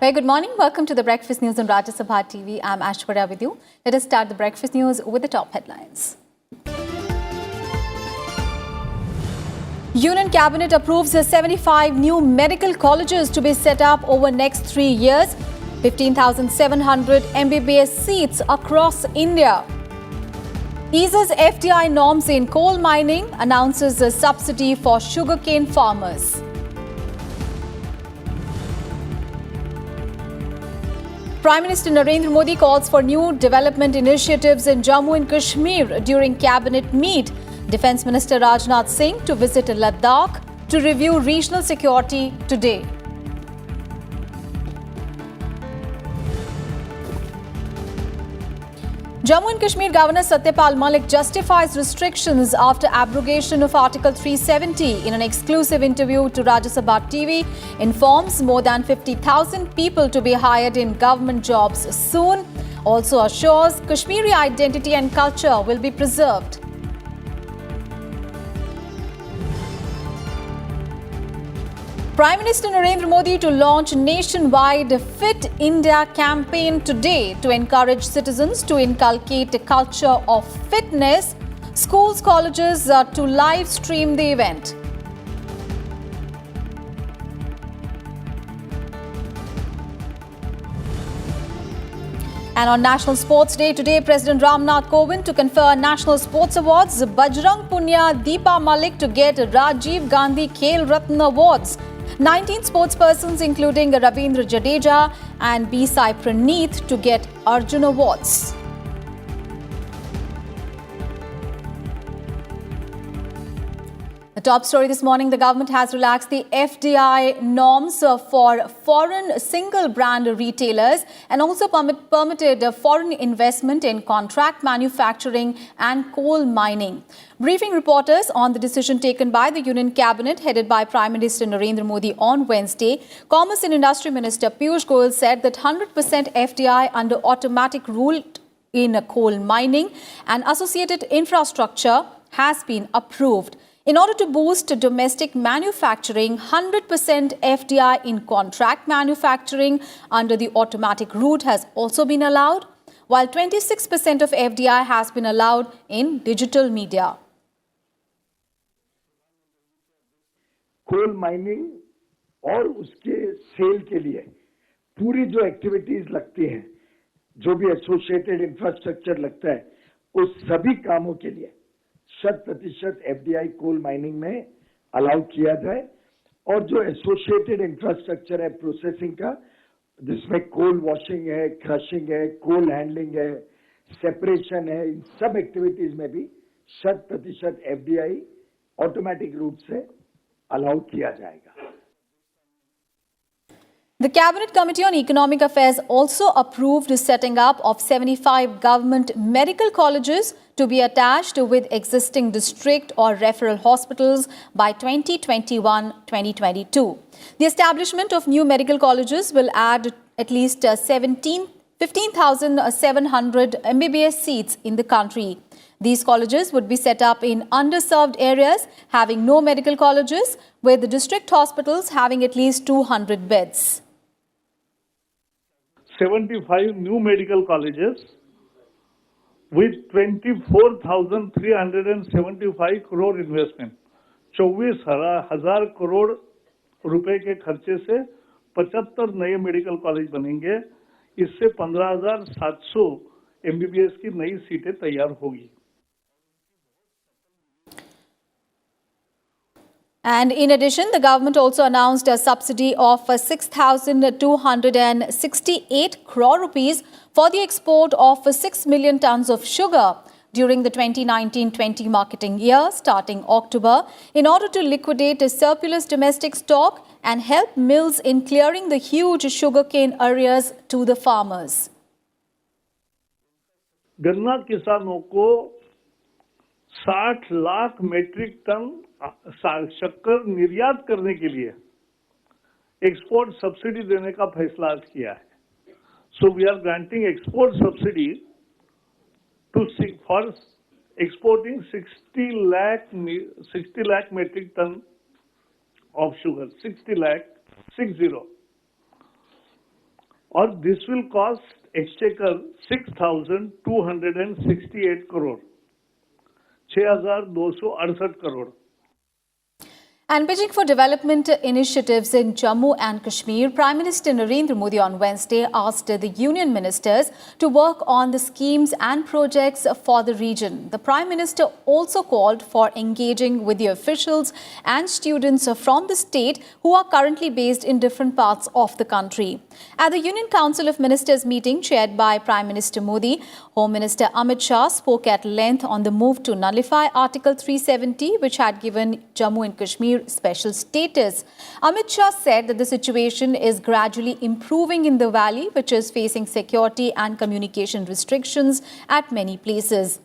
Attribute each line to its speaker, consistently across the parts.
Speaker 1: Very good morning. Welcome to the Breakfast News on Rajya Sabha TV. I'm Ashwarya with you. Let us start the Breakfast News with the top headlines. Union Cabinet approves 75 new medical colleges to be set up over next 3 years. 15,700 MBBS seats across India. Eases FDI norms in coal mining, announces a subsidy for sugarcane farmers. Prime Minister Narendra Modi calls for new development initiatives in Jammu and Kashmir during cabinet meet. Defence Minister Rajnath Singh to visit Ladakh to review regional security today. Jammu and Kashmir Governor Satyapal Malik justifies restrictions after abrogation of Article 370 in an exclusive interview to Rajya Sabha TV. Informs more than 50,000 people to be hired in government jobs soon. Also assures Kashmiri identity and culture will be preserved. Prime Minister Narendra Modi to launch nationwide Fit India campaign today to encourage citizens to inculcate a culture of fitness. Schools, colleges to live stream the event. And on National Sports Day today, President Ramnath Kovind to confer National Sports Awards. Bajrang Punia Deepa Malik to get Rajiv Gandhi Khel Ratna Awards. 19 sportspersons including Ravindra Jadeja and B. Sai Praneeth to get Arjun Awards. The top story this morning, the government has relaxed the FDI norms for foreign single-brand retailers and also permitted foreign investment in contract manufacturing and coal mining. Briefing reporters on the decision taken by the Union Cabinet headed by Prime Minister Narendra Modi on Wednesday, Commerce and Industry Minister Piyush Goyal said that 100% FDI under automatic rule in coal mining and associated infrastructure has been approved. In order to boost domestic manufacturing, 100% FDI in contract manufacturing under the automatic route has also been allowed, while 26% of FDI has been allowed in digital media.
Speaker 2: Coal mining और उसके cell के लिए पूरी जो activities लगती हैं, जो भी एसोसिएटेड इंफ्रास्ट्रक्चर लगता है, उस सभी कामों के लिए 100% एफडीआई कोल माइनिंग में अलाउ किया जाए और जो एसोसिएटेड इंफ्रास्ट्रक्चर है प्रोसेसिंग का, जिसमें कोल वॉशिंग है, क्रशिंग है, कोल हैंडलिंग है, सेपरेशन है, इन सब एक्टिविटीज में भी 100% एफडीआई ऑटोमेटिक रूप से अलाउ किया जाएगा.
Speaker 1: The Cabinet Committee on Economic Affairs also approved the setting up of 75 government medical colleges to be attached with existing district or referral hospitals by 2021-2022. The establishment of new medical colleges will add at least 15,700 MBBS seats in the country. These colleges would be set up in underserved areas having no medical colleges, with the district hospitals having at least 200 beds.
Speaker 3: 75 new medical colleges with 24,375 crore investment. 24,000 crore रुपए के खर्चे से 75 नए medical college बनेंगे. इससे 15,700 MBBS की नई सीटें तैयार होगी.
Speaker 1: And in addition, the government also announced a subsidy of 6,268 crore rupees for the export of 6 million tons of sugar during the 2019-20 marketing year starting October in order to liquidate a surplus domestic stock and help mills in clearing the huge sugarcane areas to the farmers.
Speaker 3: गन्ना किसानों को 60 lakh metric ton शक्कर निर्यात करने के लिए export subsidy देने का फैसला आज किया है. So we are granting export subsidy to for exporting 60 lakh metric ton of sugar, 60 lakh, 60. और this will cost exchequer 6,268 crore, 6,268 crore.
Speaker 1: And pitching for development initiatives in Jammu and Kashmir, Prime Minister Narendra Modi on Wednesday asked the union ministers to work on the schemes and projects for the region. The Prime Minister also called for engaging with the officials and students from the state who are currently based in different parts of the country. At the Union Council of Ministers meeting chaired by Prime Minister Modi, Home Minister Amit Shah spoke at length on the move to nullify Article 370, which had given Jammu and Kashmir special status. Amit Shah said that the situation is gradually improving in the valley, which is facing security and communication restrictions at many places.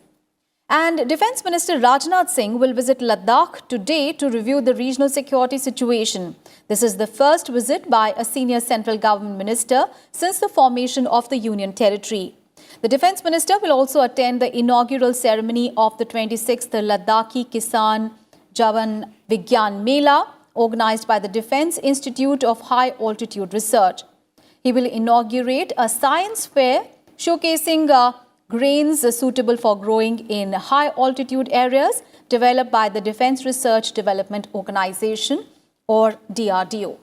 Speaker 1: And Defence Minister Rajnath Singh will visit Ladakh today to review the regional security situation. This is the first visit by a senior central government minister since the formation of the Union Territory. The Defence Minister will also attend the inaugural ceremony of the 26th Ladakhi Kisan Jawan Vigyan Mela, organized by the Defence Institute of High Altitude Research. He will inaugurate a science fair showcasing grains suitable for growing in high altitude areas developed by the Defence Research Development Organization, or DRDO.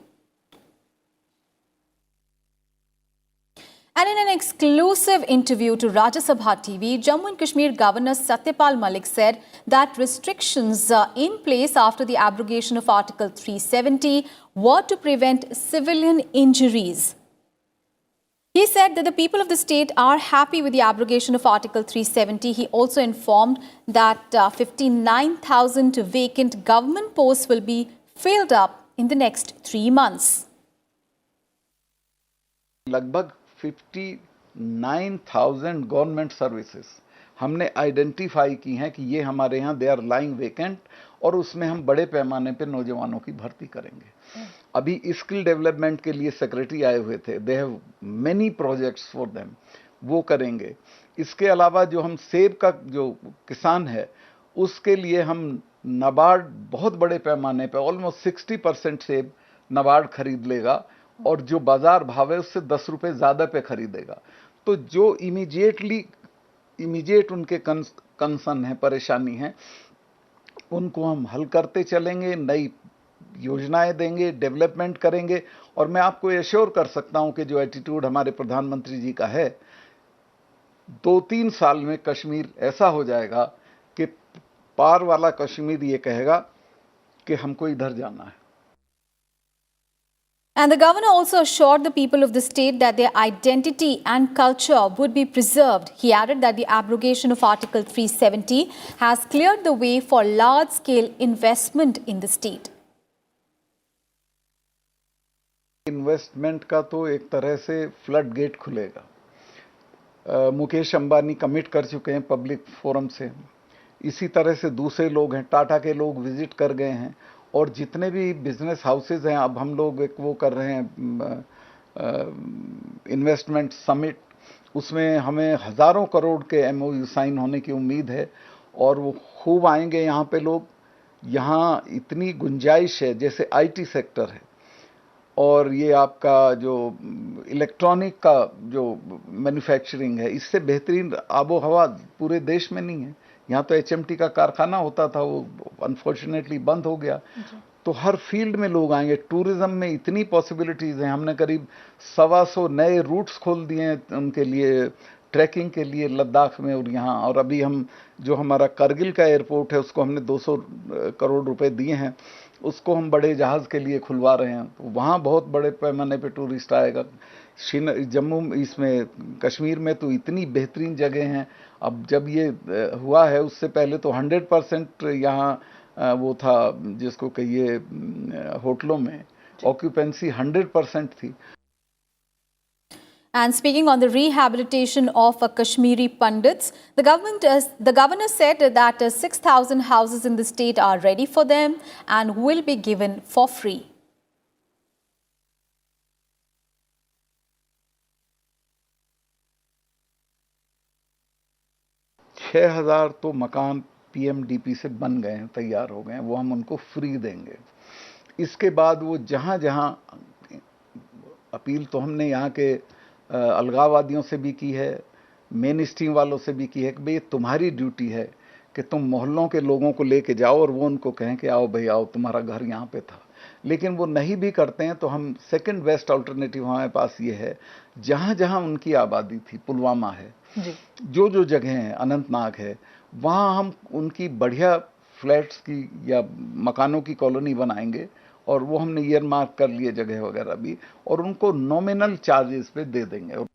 Speaker 1: And in an exclusive interview to Rajya Sabha TV, Jammu and Kashmir Governor Satyapal Malik said that restrictions in place after the abrogation of Article 370 were to prevent civilian injuries. He said that the people of the state are happy with the abrogation of Article 370. He also informed that 59,000 vacant government posts will be filled up in the next 3 months.
Speaker 4: लगभग 59,000 government services हमने identify की हैं कि ये हमारे यहाँ they are lying vacant, और उसमें हम बड़े पैमाने पे नौजवानों की भर्ती करेंगे। अभी स्किल डेवलपमेंट के लिए सेक्रेटरी आए हुए थे, they have many projects for them, वो करेंगे। इसके अलावा जो हम सेब का जो किसान है उसके लिए हम नाबार्ड बहुत बड़े पैमाने पे ऑलमोस्ट 60% सेब नाबार्ड खरीद लेगा, और जो बाजार भाव है उससे 10 रुपए ज्यादा पे खरीदेगा। तो जो इमीडिएट उनके कंसर्न है, परेशानी है, उनको हम हल करते चलेंगे, नई योजनाएं देंगे, डेवलपमेंट करेंगे। और मैं आपको एश्योर कर सकता हूं कि जो एटीट्यूड हमारे प्रधानमंत्री जी का है, 2-3 साल में कश्मीर ऐसा हो जाएगा कि पार वाला कश्मीर ये कहेगा कि हमको इधर जाना है।
Speaker 1: And the governor also assured the people of the state that their identity and culture would be preserved. He added that the abrogation of Article 370 has cleared the way for large-scale investment in the state.
Speaker 4: Investment का तो एक तरह से flood gate खुलेगा। Mukesh Ambani commit कर चुके हैं public forum से, इसी तरह से दूसरे लोग हैं, टाटा के लोग विजिट कर गए हैं, और जितने भी बिजनेस हाउसेज हैं, अब हम लोग एक वो कर रहे हैं इन्वेस्टमेंट समिट, उसमें हमें हज़ारों करोड़ के MOU साइन होने की उम्मीद है, और वो खूब आएंगे यहाँ पे लोग। यहाँ इतनी गुंजाइश है, जैसे IT सेक्टर है, और ये आपका जो इलेक्ट्रॉनिक का जो मैन्युफैक्चरिंग है, इससे बेहतरीन आबो हवा पूरे देश में नहीं है। यहाँ तो HMT का कारखाना होता था, वो अनफॉर्चुनेटली बंद हो गया। तो हर फील्ड में लोग आएंगे। टूरिज्म में इतनी पॉसिबिलिटीज हैं, हमने करीब 125 नए रूट्स खोल दिए हैं उनके लिए, ट्रैकिंग के लिए लद्दाख में और यहाँ। और अभी हम जो हमारा करगिल का एयरपोर्ट है उसको हमने 200 करोड़ रुपए दिए हैं, उसको हम बड़े जहाज के लिए खुलवा रहे हैं। तो वहाँ बहुत बड़े पैमाने पे टूरिस्ट आएगा। जम्मू इसमें कश्मीर में तो इतनी बेहतरीन जगह हैं। अब जब ये हुआ है उससे पहले तो 100% यहाँ वो था, जिसको कहिए होटलों में ऑक्यूपेंसी 100% थी।
Speaker 1: And speaking on the rehabilitation of Kashmiri Pandits, the governor said that 6,000 houses in the state are ready for them and will be given for free.
Speaker 4: छह 6,000 तो मकान PMDP से बन गए हैं, तैयार हो गए हैं, वो हम उनको फ्री देंगे। इसके बाद वो जहाँ जहाँ अपील तो हमने यहाँ के अलगाववादियों से भी की है, मेन स्ट्रीम वालों से भी की है कि भाई तुम्हारी ड्यूटी है कि तुम मोहल्लों के लोगों को लेके जाओ और वो उनको कहें कि आओ भाई आओ, तुम्हारा घर यहाँ पे था। लेकिन वो नहीं भी करते हैं तो हम सेकंड बेस्ट अल्टरनेटिव हमारे पास ये है, जहाँ जहाँ उनकी आबादी थी, पुलवामा है, जो जगह हैं, अनंतनाग है, वहाँ हम उनकी बढ़िया फ्लैट्स की या मकानों की कॉलोनी बनाएंगे और वो हमने ईयर मार्क कर लिए जगह वगैरह भी, और उनको नॉमिनल चार्जेस पे दे देंगे।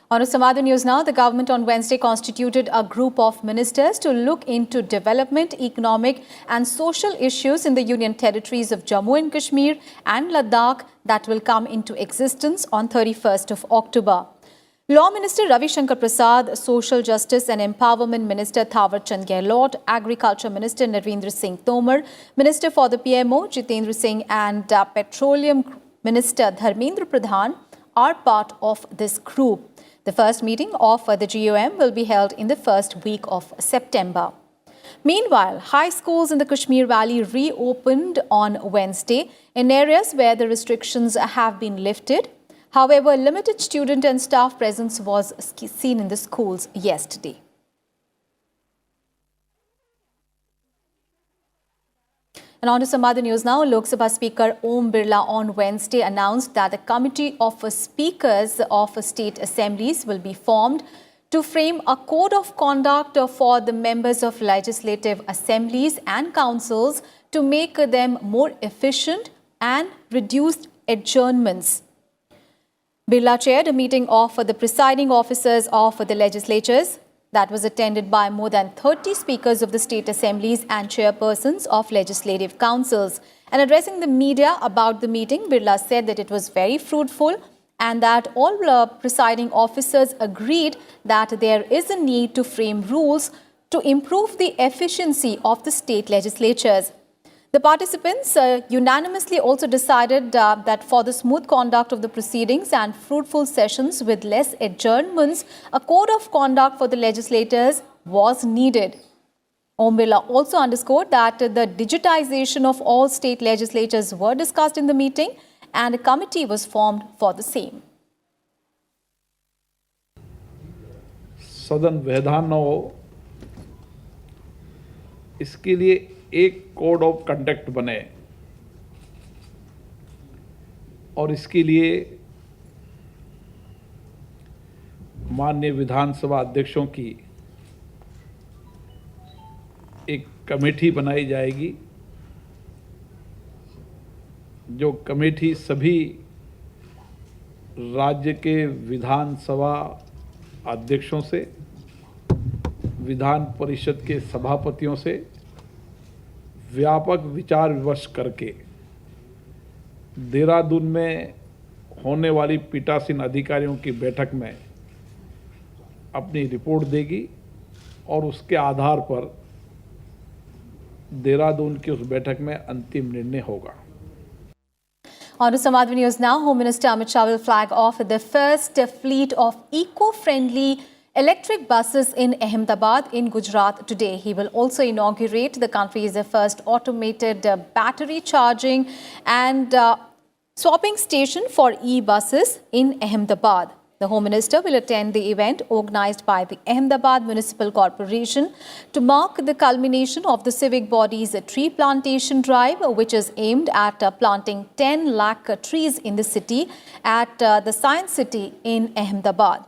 Speaker 1: On to Samadu News now. The government on Wednesday constituted a group of ministers to look into development, economic and social issues in the Union territories of Jammu and Kashmir and Ladakh that will come into existence on 31st of October. Law Minister Ravi Shankar Prasad, Social Justice and Empowerment Minister Thawar Chand Gehlot, Agriculture Minister Narendra Singh Tomar, Minister for the PMO Jitendra Singh and Petroleum Minister Dharmendra Pradhan are part of this group. The first meeting of the GOM will be held in the first week of September. Meanwhile, high schools in the Kashmir Valley reopened on Wednesday in areas where the restrictions have been lifted. However, limited student and staff presence was seen in the schools yesterday. And on to some other news now. Lok Sabha Speaker Om Birla on Wednesday announced that a committee of speakers of state assemblies will be formed to frame a code of conduct for the members of legislative assemblies and councils to make them more efficient and reduce adjournments. Birla chaired a meeting of the presiding officers of the legislatures that was attended by more than 30 speakers of the state assemblies and chairpersons of legislative councils. And addressing the media about the meeting, Birla said that it was very fruitful and that all presiding officers agreed that there is a need to frame rules to improve the efficiency of the state legislatures. The participants unanimously also decided that for the smooth conduct of the proceedings and fruitful sessions with less adjournments, a code of conduct for the legislators was needed. Om Birla also underscored that the digitization of all state legislatures were discussed in the meeting and a committee was formed for the same.
Speaker 5: सदन व्यवधान न हो, इसके लिए एक code of conduct बने और इसके लिए माननीय विधानसभा अध्यक्षों की एक कमेटी बनाई जाएगी, जो कमेटी सभी राज्य के विधानसभा अध्यक्षों से, विधान परिषद के सभापतियों से व्यापक विचार विमर्श करके देहरादून में होने वाली पीठासीन अधिकारियों की बैठक में अपनी रिपोर्ट देगी और उसके आधार पर देहरादून की उस बैठक में अंतिम निर्णय होगा.
Speaker 1: On to some other news now. Home Minister Amit Shah will flag off the first fleet of eco-friendly electric buses in Ahmedabad in Gujarat today. He will also inaugurate the country's first automated battery charging and swapping station for e-buses in Ahmedabad. The Home Minister will attend the event organised by the Ahmedabad Municipal Corporation to mark the culmination of the civic body's tree plantation drive, which is aimed at planting 10 lakh trees in the city at the Science City in Ahmedabad.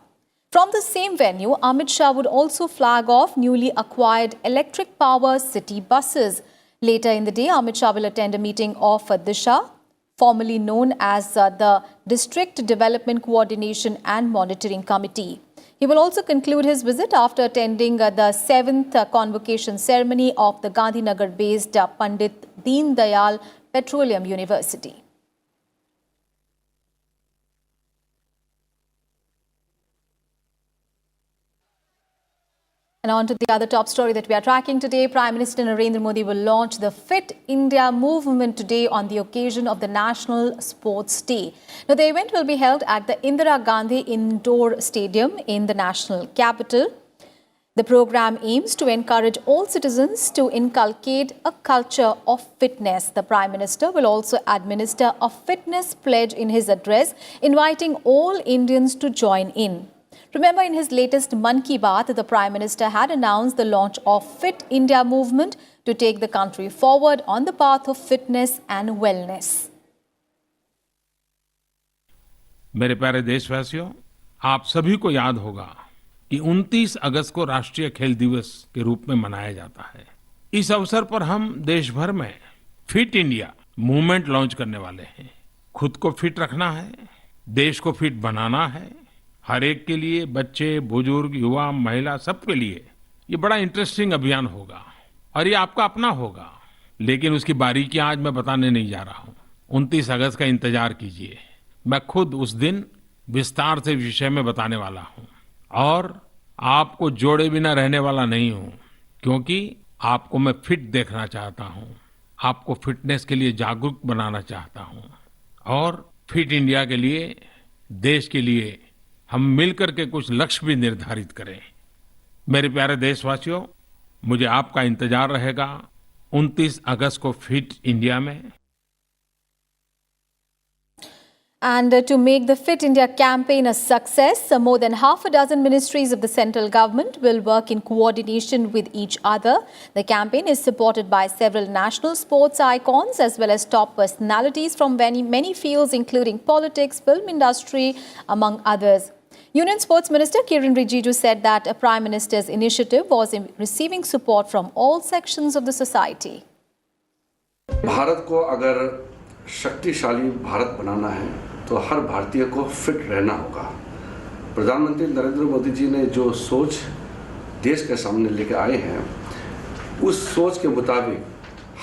Speaker 1: From the same venue, Amit Shah would also flag off newly acquired electric power city buses. Later in the day, Amit Shah will attend a meeting of Disha, formerly known as the District Development Coordination and Monitoring Committee. He will also conclude his visit after attending the 7th convocation ceremony of the Gandhinagar-based Pandit Deen Dayal Petroleum University. And on to the other top story that we are tracking today. Prime Minister Narendra Modi will launch the Fit India movement today on the occasion of the National Sports Day. Now, the event will be held at the Indira Gandhi Indoor Stadium in the national capital. The program aims to encourage all citizens to inculcate a culture of fitness. The Prime Minister will also administer a fitness pledge in his address, inviting all Indians to join in. Remember, in his latest Mann Ki Baat, the Prime Minister had announced the launch of Fit India movement to take the country forward on the path of fitness and wellness.
Speaker 6: मेरे प्यारे देशवासियों, आप सभी को याद होगा कि 29 अगस्त को राष्ट्रीय खेल दिवस के रूप में मनाया जाता है। इस अवसर पर हम देश भर में फिट इंडिया मूवमेंट लॉन्च करने वाले हैं। खुद को फिट रखना है, देश को फिट बनाना है। हर एक के लिए, बच्चे, बुजुर्ग, युवा, महिला, सबके लिए ये बड़ा इंटरेस्टिंग अभियान होगा और ये आपका अपना होगा। लेकिन उसकी बारीकियां आज मैं बताने नहीं जा रहा हूं। 29 अगस्त का इंतजार कीजिए। मैं खुद उस दिन विस्तार से विषय में बताने वाला हूं और आपको जोड़े बिना रहने वाला नहीं हूं, क्योंकि आपको मैं फिट देखना चाहता हूं, आपको फिटनेस के लिए जागरूक बनाना चाहता हूं और फिट इंडिया के लिए, देश के लिए हम मिलकर के कुछ लक्ष्य भी निर्धारित करें। मेरे प्यारे देशवासियों, मुझे आपका इंतजार रहेगा 29 अगस्त को फिट इंडिया में।
Speaker 1: And to make the Fit India campaign a success, more than half a dozen ministries of the central government will work in coordination with each other. The campaign is supported by several national sports icons as well as top personalities from many fields including politics, film industry, among others. Union Sports Minister Kiren Rijiju said that a Prime Minister's initiative was receiving support from all sections of the society.
Speaker 7: Bharat को अगर शक्तिशाली भारत बनाना है तो हर भारतीय को fit रहना होगा। प्रधानमंत्री नरेंद्र मोदी जी ने जो सोच देश के सामने लेकर आए हैं, उस सोच के मुताबिक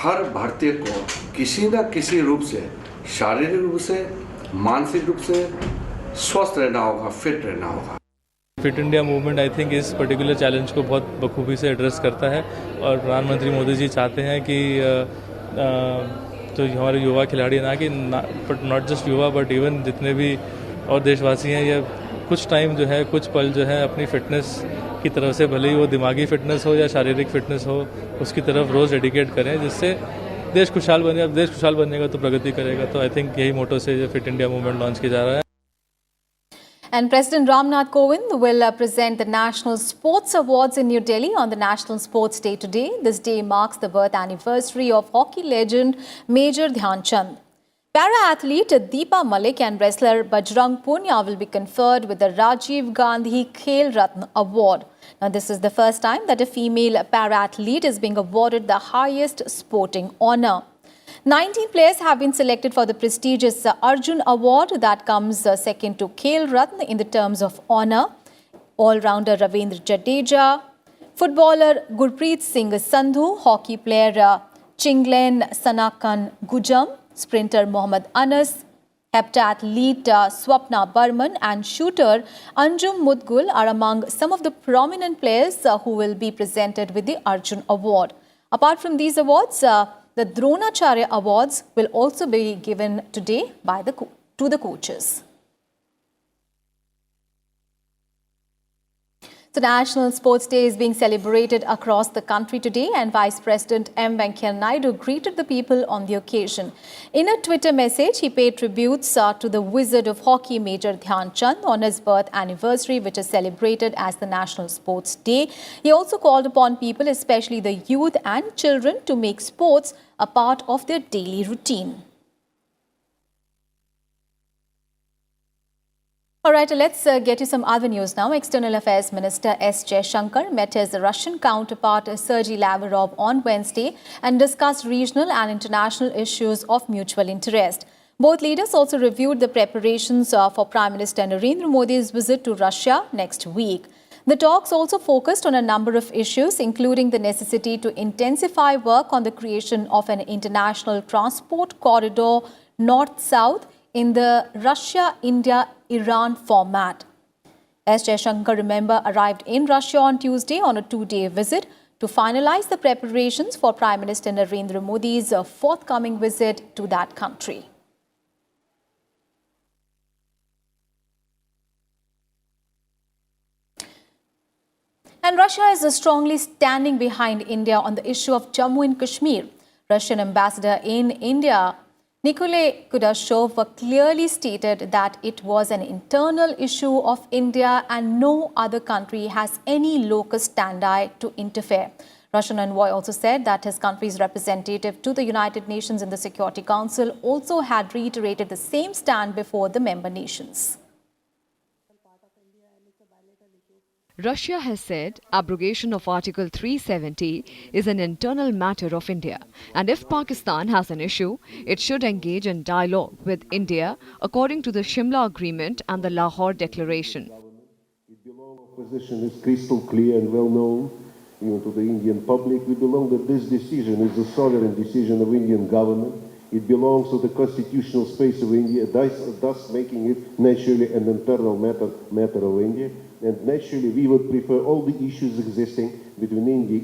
Speaker 7: हर भारतीय को किसी न किसी रूप से, शारीरिक रूप से, मानसिक रूप से स्वस्थ रहना होगा, फिट रहना होगा।
Speaker 8: Fit India movement I think इस पर्टिकुलर चैलेंज को बहुत बखूबी से एड्रेस करता है और प्रधानमंत्री मोदी जी चाहते हैं कि तो हमारे युवा खिलाड़ी ना कि नॉट जस्ट युवा बट इवन जितने भी और देशवासी हैं, ये कुछ टाइम जो है, कुछ पल जो है अपनी फिटनेस की तरफ से, भले ही वो दिमागी फिटनेस हो या शारीरिक फिटनेस हो, उसकी तरफ रोज़ डेडिकेट करें, जिससे देश खुशहाल बने। अब देश खुशहाल बनेगा तो प्रगति करेगा। तो आई थिंक यही मोटो से जो फिट इंडिया मूवमेंट लॉन्च किया जा रहा है।
Speaker 1: And President Ramnath Kovind will present the National Sports Awards in New Delhi on the National Sports Day today. This day marks the birth anniversary of hockey legend Major Dhyan Chand. Para-athlete Deepa Malik and wrestler Bajrang Punia will be conferred with the Rajiv Gandhi Khel Ratna Award. Now, this is the first time that a female para-athlete is being awarded the highest sporting honour. 19 players have been selected for the prestigious Arjun Award that comes second to Khel Ratna in the terms of honour. All-rounder Ravindra Jadeja, footballer Gurpreet Singh Sandhu, hockey player Chinglen Sanakan Gujam, sprinter Mohammad Anas, heptathlete Swapna Burman and shooter Anjum Mudgul are among some of the prominent players who will be presented with the Arjun Award. Apart from these awards, the Dronacharya Awards will also be given today to the coaches. The National Sports Day is being celebrated across the country today, and Vice President M. Venkaiah Naidu greeted the people on the occasion. In a Twitter message, he paid tributes to the wizard of hockey, Major Dhyan Chand, on his birth anniversary, which is celebrated as the National Sports Day. He also called upon people, especially the youth and children, to make sports a part of their daily routine. All right, let's get to some other news now. External Affairs Minister S. Jaishankar met his Russian counterpart Sergei Lavrov on Wednesday and discussed regional and international issues of mutual interest. Both leaders also reviewed the preparations for Prime Minister Narendra Modi's visit to Russia next week. The talks also focused on a number of issues, including the necessity to intensify work on the creation of an international transport corridor north-south in the Russia-India-Iran format. S. Jaishankar, remember, arrived in Russia on Tuesday on a two-day visit to finalize the preparations for Prime Minister Narendra Modi's forthcoming visit to that country. And And Russia is strongly standing behind India on the issue of Jammu and Kashmir. Russian ambassador in India, Nikolay Kudashov, clearly stated that it was an internal issue of India and no other country has any locus standi to interfere. Russian envoy also said that his country's representative to the United Nations in the Security Council also had reiterated the same stand before the member nations.
Speaker 9: Russia has said abrogation of Article 370 is an internal matter of India, and if Pakistan has an issue, it should engage in dialogue with India according to the Shimla Agreement and the Lahore Declaration.
Speaker 10: Our position is crystal clear and well known, even to the Indian public. We belong that this decision is the sovereign decision of Indian government. It belongs to the constitutional space of India, thus making it naturally an internal matter of India. And naturally, we would prefer all the issues existing between India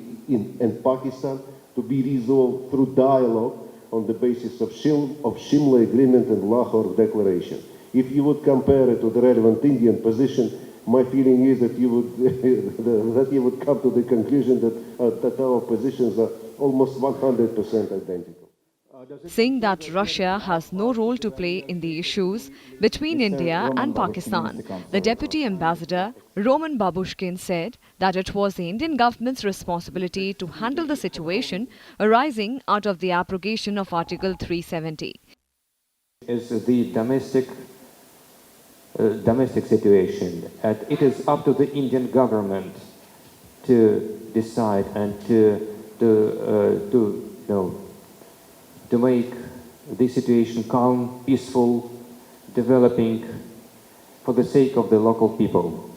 Speaker 10: and Pakistan to be resolved through dialogue on the basis of Shimla Agreement and Lahore Declaration. If you would compare it to the relevant Indian position, my feeling is that you would come to the conclusion that our positions are almost 100% identical.
Speaker 9: Saying that Russia has no role to play in the issues between India and Pakistan, the Deputy Ambassador Roman Babushkin said that it was the Indian government's responsibility to handle the situation arising out of the abrogation of Article 370.
Speaker 11: Is the domestic situation. It is up to the Indian government to decide and to make the situation calm, peaceful, developing for the sake of the local people.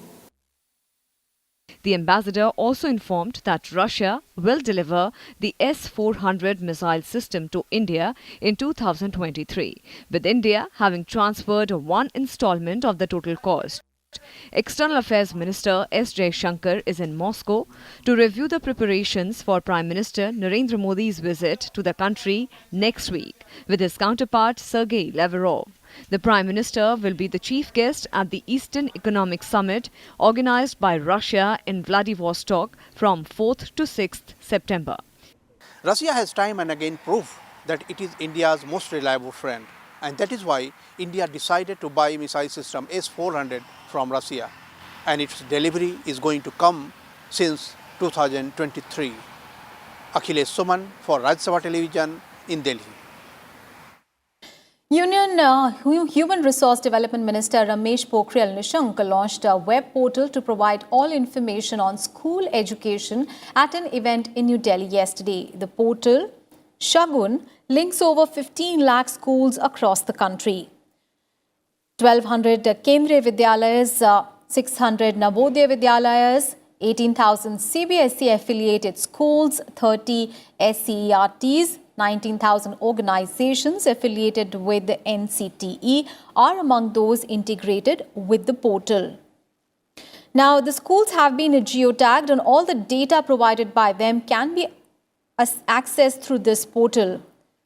Speaker 9: The ambassador also informed that Russia will deliver the S-400 missile system to India in 2023, with India having transferred one installment of the total cost. External Affairs Minister S. Jaishankar is in Moscow to review the preparations for Prime Minister Narendra Modi's visit to the country next week with his counterpart Sergei Lavrov. The Prime Minister will be the chief guest at the Eastern Economic Summit organized by Russia in Vladivostok from 4th to 6th September.
Speaker 12: Russia has time and again proved that it is India's most reliable friend, and that is why India decided to buy missile system S-400 from Russia, and its delivery is going to come since 2023. Akhilesh Suman for Rajya Sabha Television in Delhi.
Speaker 1: Human Resource Development Minister Ramesh Pokhriyal Nishank launched a web portal to provide all information on school education at an event in New Delhi yesterday. The portal, Shagun, links over 15 lakh schools across the country. 1,200 Kendriya Vidyalayas, 600 Navodaya Vidyalayas, 18,000 CBSE affiliated schools, 30 SCERTs, 19,000 organizations affiliated with the NCTE are among those integrated with the portal. Now, the schools have been geotagged and all the data provided by them can be accessed through this portal.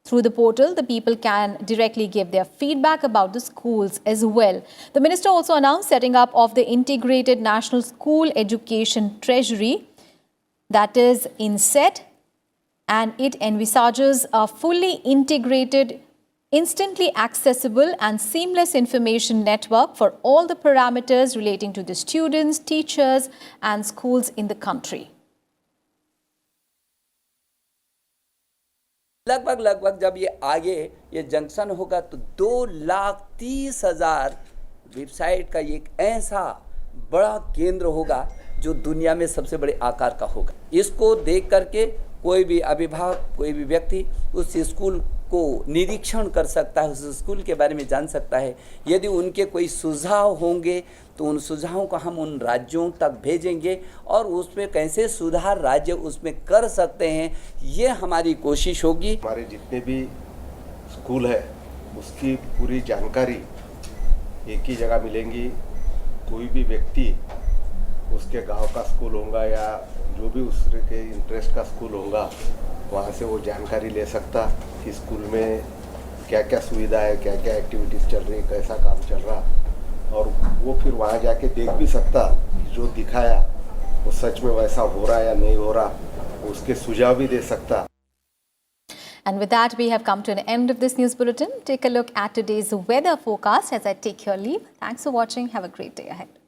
Speaker 1: Through the portal, the people can directly give their feedback about the schools as well. The minister also announced setting up of the Integrated National School Education Treasury, that is INSET, and it envisages a fully integrated, instantly accessible and seamless information network for all the parameters relating to the students, teachers and schools in the country.
Speaker 13: लगभग जब ये आगे ये junction होगा तो 2,30,000 website का एक ऐसा बड़ा केंद्र होगा जो दुनिया में सबसे बड़े आकार का होगा। इसको देख करके कोई भी अभिभावक, कोई भी व्यक्ति उस स्कूल को निरीक्षण कर सकता है, उस स्कूल के बारे में जान सकता है। यदि उनके कोई सुझाव होंगे तो उन सुझावों को हम उन राज्यों तक भेजेंगे और उसमें कैसे सुधार राज्य उसमें कर सकते हैं, ये हमारी कोशिश होगी।
Speaker 10: हमारे जितने भी स्कूल है उसकी पूरी जानकारी एक ही जगह मिलेंगी। कोई भी व्यक्ति उसके गांव का स्कूल होगा या जो भी उसके इंटरेस्ट का स्कूल होगा वहाँ से वो जानकारी ले सकता कि स्कूल में क्या क्या सुविधा है, क्या क्या एक्टिविटीज़ चल रही, कैसा काम चल रहा, और वो फिर वहाँ जाके देख भी सकता जो दिखाया
Speaker 14: वो सच में वैसा हो रहा है या नहीं हो रहा, उसके सुझाव भी दे सकता।
Speaker 1: And with that, we have come to an end of this news bulletin. Take a look at today's weather forecast as I take your leave. Thanks for watching. Have a great day ahead.